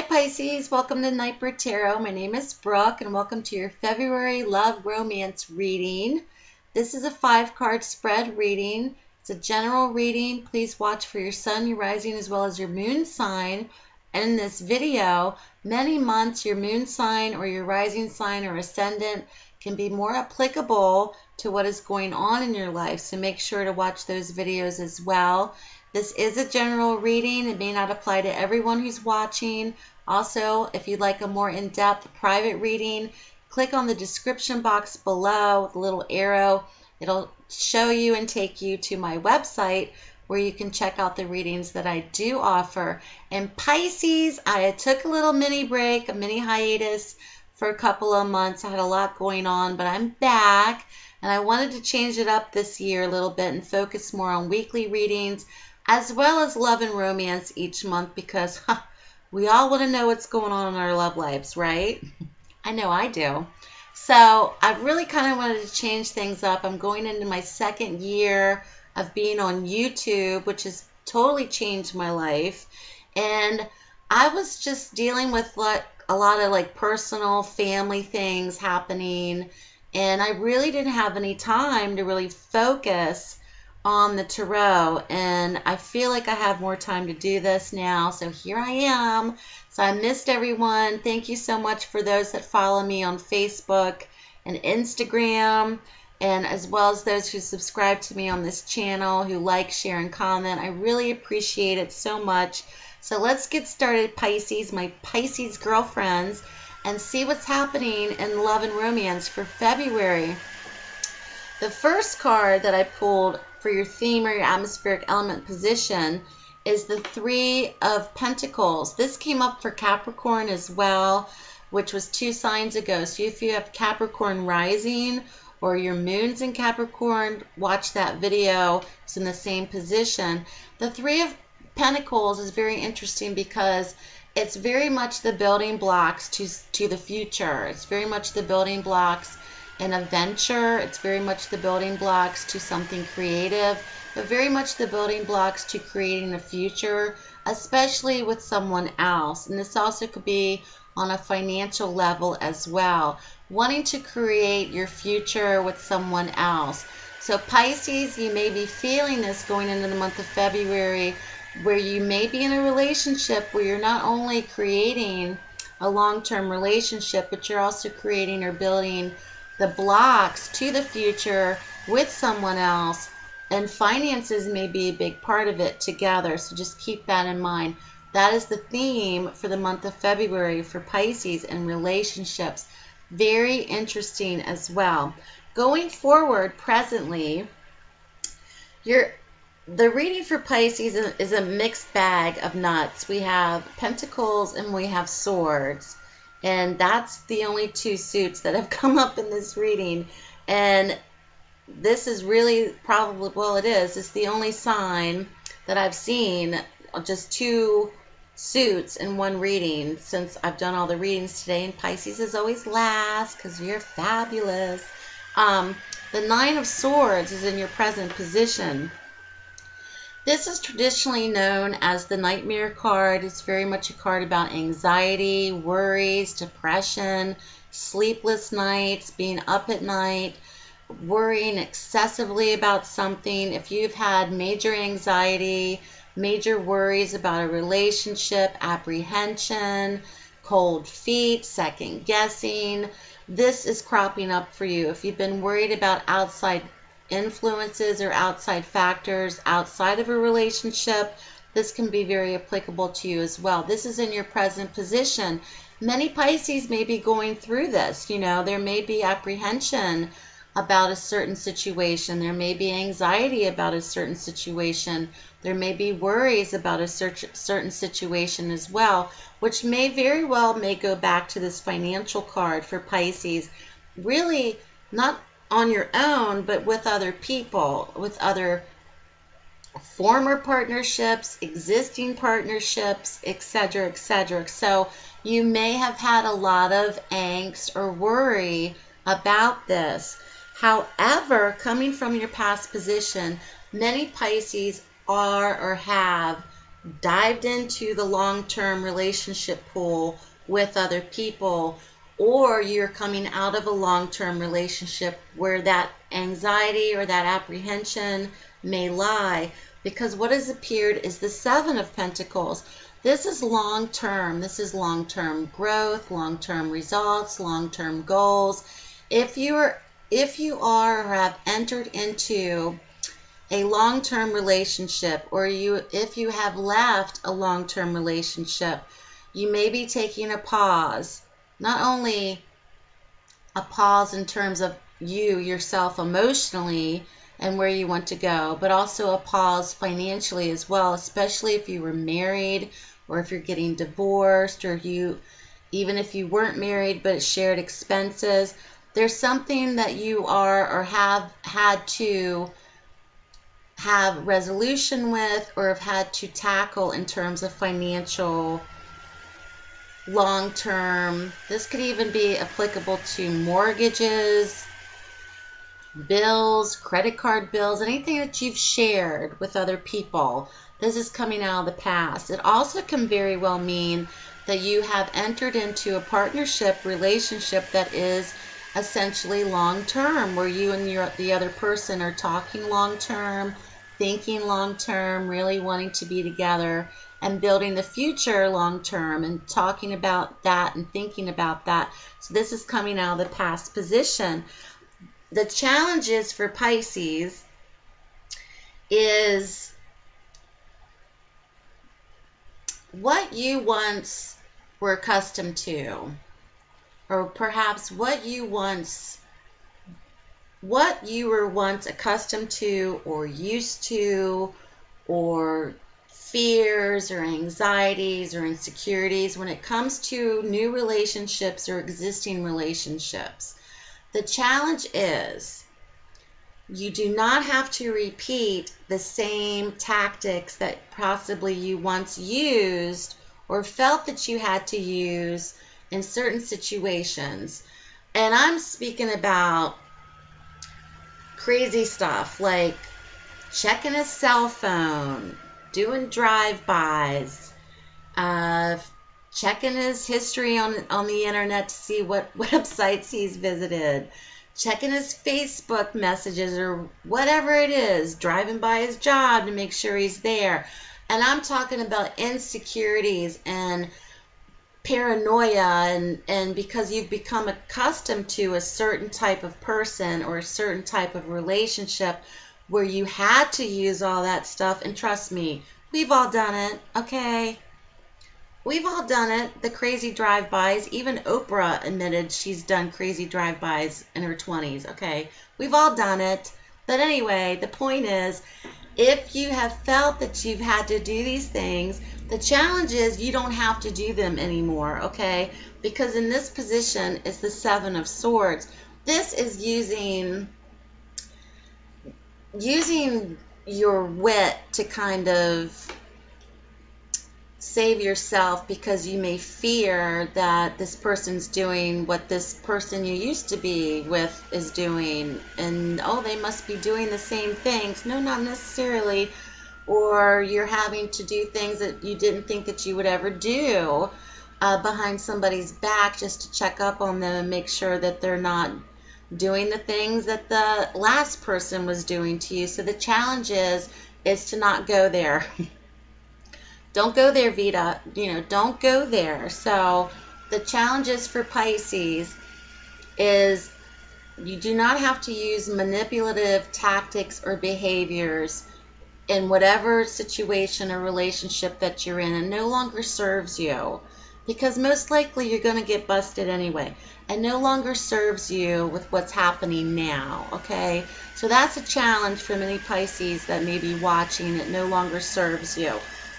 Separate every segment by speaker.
Speaker 1: Pisces, welcome to Nightbird Tarot. My name is Brooke and welcome to your February love romance reading. This is a 5-card spread reading. It's a general reading. Please watch for your sun, your rising, as well as your moon sign. And in this video, many months your moon sign or your rising sign or ascendant can be more applicable to what is going on in your life. So make sure to watch those videos as well. This is a general reading. It may not apply to everyone who's watching. Also, if you'd like a more in-depth private reading, click on the description box below with a little arrow. It'll show you and take you to my website where you can check out the readings that I do offer. And Pisces, I took a little mini break, a mini hiatus for a couple of months. I had a lot going on, but I'm back. And I wanted to change it up this year a little bit and focus more on weekly readings, as well as love and romance each month, because we all want to know what's going on in our love lives, right? I know I do. So I really kind of wanted to change things up. I'm going into my second year of being on YouTube, which has totally changed my life. And I was just dealing with a lot of personal family things happening. And I really didn't have any time to really focus on the tarot, and I feel like I have more time to do this now, so here I am. So I missed everyone. Thank you so much for those that follow me on Facebook and Instagram, and as well as those who subscribe to me on this channel, who like, share, and comment. I really appreciate it so much. So let's get started, Pisces, my Pisces girlfriends, and see what's happening in love and romance for February. The first card that I pulled for your theme or your atmospheric element position is the 3 of Pentacles. This came up for Capricorn as well, which was 2 signs ago. So if you have Capricorn rising or your moon's in Capricorn, watch that video. It's in the same position. The 3 of Pentacles is very interesting because it's very much the building blocks to the future. It's very much the building blocks in a venture. It's very much the building blocks to something creative, but very much the building blocks to creating a future, especially with someone else. And this also could be on a financial level as well, wanting to create your future with someone else. So Pisces, you may be feeling this going into the month of February, where you may be in a relationship where you're not only creating a long-term relationship, but you're also creating or building the blocks to the future with someone else, and finances may be a big part of it together. So just keep that in mind. That is the theme for the month of February for Pisces and relationships. Very interesting as well. Going forward, presently, the reading for Pisces is a mixed bag of nuts. We have Pentacles and we have Swords. And that's the only 2 suits that have come up in this reading. And this is really probably, well, it's the only sign that I've seen, just 2 suits in one reading since I've done all the readings today. And Pisces is always last because you're fabulous. The 9 of Swords is in your present position. This is traditionally known as the nightmare card. It's very much a card about anxiety, worries, depression, sleepless nights, being up at night, worrying excessively about something. If you've had major anxiety, major worries about a relationship, apprehension, cold feet, second guessing, this is cropping up for you. If you've been worried about outside influences or outside factors outside of a relationship, this can be very applicable to you as well. This is in your present position. Many Pisces may be going through this. There may be apprehension about a certain situation. There may be anxiety about a certain situation. There may be worries about a certain situation as well, which may very well go back to this financial card for Pisces. Really not on your own, but with other people, with other former partnerships, existing partnerships, etc., etc. So you may have had a lot of angst or worry about this. However, coming from your past position, many Pisces are or have dived into the long-term relationship pool with other people, or you're coming out of a long-term relationship where that anxiety or that apprehension may lie. Because what has appeared is the Seven of Pentacles. This is long-term. This is long-term growth, long-term results, long-term goals. If you are or have entered into a long-term relationship, or if you have left a long-term relationship, you may be taking a pause. Not only a pause in terms of you yourself emotionally and where you want to go, but also a pause financially as well, especially if you were married or if you're getting divorced, or even if you weren't married but shared expenses. There's something that you are or have had to have resolution with, or have had to tackle in terms of financial long-term. This could even be applicable to mortgages, bills, credit card bills, anything that you've shared with other people. This is coming out of the past. It also can very well mean that you have entered into a partnership relationship that is essentially long-term, where you and the other person are talking long-term, thinking long-term, really wanting to be together and building the future long-term, and talking about that and thinking about that. So this is coming out of the past position. The challenges for Pisces is what you once were accustomed to, or perhaps what you were once accustomed to or used to, or fears or anxieties or insecurities when it comes to new relationships or existing relationships. The challenge is you do not have to repeat the same tactics that possibly you once used or felt that you had to use in certain situations. And I'm speaking about crazy stuff like checking his cell phone, doing drive-bys, checking his history on the internet to see what websites he's visited, checking his Facebook messages or whatever it is, driving by his job to make sure he's there. And I'm talking about insecurities and paranoia, and because you've become accustomed to a certain type of person or a certain type of relationship where you had to use all that stuff. And trust me, we've all done it, okay? We've all done it, the crazy drive-bys. Even Oprah admitted she's done crazy drive-bys in her 20s, okay? We've all done it. But anyway, the point is, if you have felt that you've had to do these things, the challenge is you don't have to do them anymore, okay? Because in this position is the Seven of Swords. This is using your wit to kind of save yourself, because you may fear that this person's doing what this person you used to be with is doing, and oh, they must be doing the same things. No, not necessarily. Or you're having to do things that you didn't think that you would ever do behind somebody's back, just to check up on them and make sure that they're not doing the things that the last person was doing to you. So the challenge is to not go there. Don't go there, Vita. Don't go there. So the challenges for Pisces is you do not have to use manipulative tactics or behaviors in whatever situation or relationship that you're in. It no longer serves you, because most likely you're going to get busted anyway. It no longer serves you with what's happening now, okay? So that's a challenge for many Pisces that may be watching. It no longer serves you.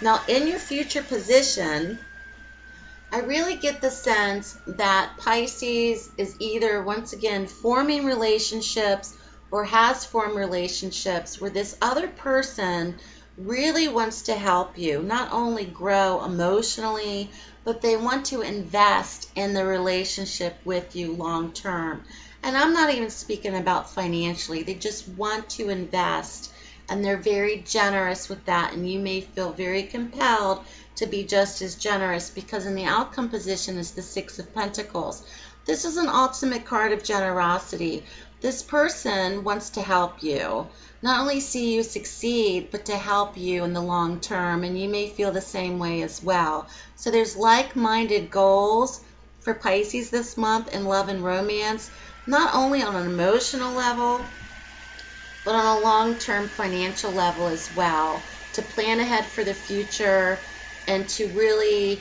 Speaker 1: Now, in your future position, I really get the sense that Pisces is either, once again, forming relationships or has formed relationships where this other person really wants to help you, not only grow emotionally, but they want to invest in the relationship with you long term. And I'm not even speaking about financially. They just want to invest and they're very generous with that, and you may feel very compelled to be just as generous because in the outcome position is the Six of Pentacles. This is an ultimate card of generosity. This person wants to help you, not only see you succeed, but to help you in the long term, and you may feel the same way as well. So there's like-minded goals for Pisces this month in love and romance, not only on an emotional level, but on a long-term financial level as well, to plan ahead for the future and to really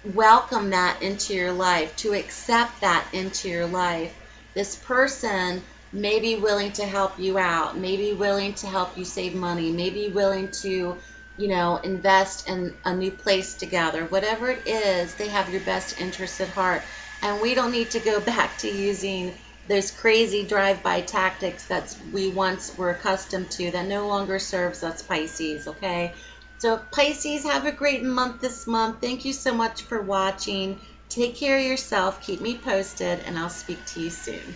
Speaker 1: welcome that into your life, to accept that into your life. This person may be willing to help you out, may be willing to help you save money, may be willing to, invest in a new place together. Whatever it is, they have your best interests at heart. And we don't need to go back to using those crazy drive-by tactics that we once were accustomed to that no longer serves us, Pisces, okay? So Pisces, have a great month this month. Thank you so much for watching. Take care of yourself. Keep me posted, and I'll speak to you soon.